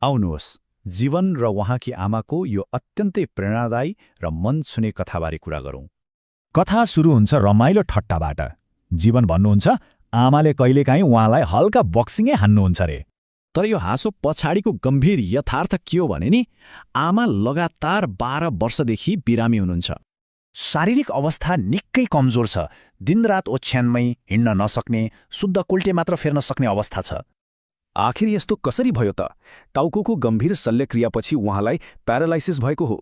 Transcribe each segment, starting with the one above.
आउनुहोस् जीवन र उहाँकी आमाको यो अत्यन्तै प्रेरणादायी र मन छुने कथाबारे कुरा गरौँ। कथा सुरु हुन्छ रमाइलो ठट्टाबाट। जीवन भन्नुहुन्छ आमाले कहिलेकाहीँ उहाँलाई हल्का बक्सिङै हान्नुहुन्छ रे। तर यो हाँसो पछाडिको गम्भीर यथार्थ के हो भने नि, आमा लगातार 12 वर्षदेखि बिरामी हुनुहुन्छ। शारीरिक अवस्था निकै कमजोर छ। दिनरात ओछ्यानमै हिँड्न नसक्ने, शुद्ध कुल्टे मात्र फेर्न सक्ने अवस्था छ। आखिर यस्तो कसरी भयो त? टाउकोको गम्भीर शल्यक्रियापछि उहाँलाई प्यारालाइसिस भएको हो।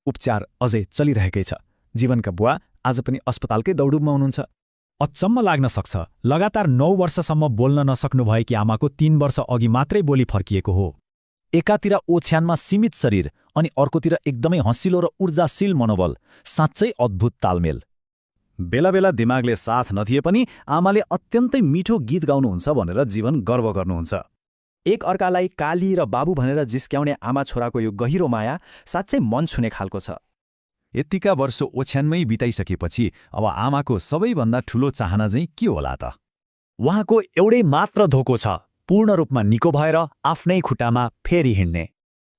उपचार अझै चलिरहेकै छ। जीवनका बुवा आज पनि अस्पतालकै दौडुबमा हुनुहुन्छ। अचम्म लाग्न सक्छ, लगातार 9 वर्षसम्म बोल्न नसक्नुभएकी आमाको 3 वर्ष अघि मात्रै बोली फर्किएको हो। एकातिर ओछ्यानमा सीमित शरीर अनि अर्कोतिर एकदमै हँसिलो र ऊर्जाशील मनोबल। साँच्चै अद्भुत तालमेल। बेला बेला दिमागले साथ नदिए पनि आमाले अत्यन्तै मिठो गीत गाउनुहुन्छ भनेर जीवन गर्व गर्नुहुन्छ। एक अर्कालाई काली र बाबु भनेर जिस्क्याउने आमा छोराको यो गहिरो माया साँच्चै मन छुने खालको छ। यतिका वर्ष ओछ्यानमै बिताइसकेपछि अब आमाको सबैभन्दा ठूलो चाहना चाहिँ के होला त? उहाँको एउटै मात्र धोको छ, पूर्ण रूपमा निको भएर आफ्नै खुट्टामा फेरि हिँड्ने।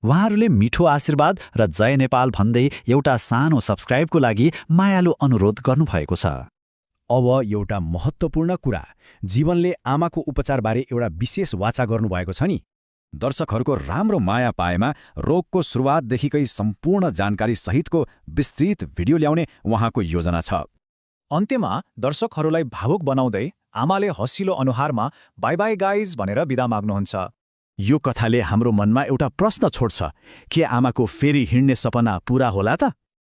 उहाँहरूले मिठो आशीर्वाद र जय नेपाल भन्दै एउटा सानो सब्स्क्राइबको लागि मायालु अनुरोध गर्नुभएको छ। अब एउटा महत्त्वपूर्ण कुरा, जीवनले आमाको उपचारबारे एउटा विशेष वाचा गर्नुभएको छ नि। दर्शकहरूको राम्रो माया पाएमा रोगको सुरुवातदेखिकै सम्पूर्ण जानकारी सहितको विस्तृत भिडियो ल्याउने उहाँको योजना छ। अन्त्यमा दर्शकहरूलाई भावुक बनाउँदै आमाले हँसिलो अनुहारमा बाई बाई गाइज भनेर बिदा माग्नुहुन्छ। यो कथाले हाम्रो मनमा एउटा प्रश्न छोड्छ, के आमाको फेरि हिँड्ने सपना पूरा होला त?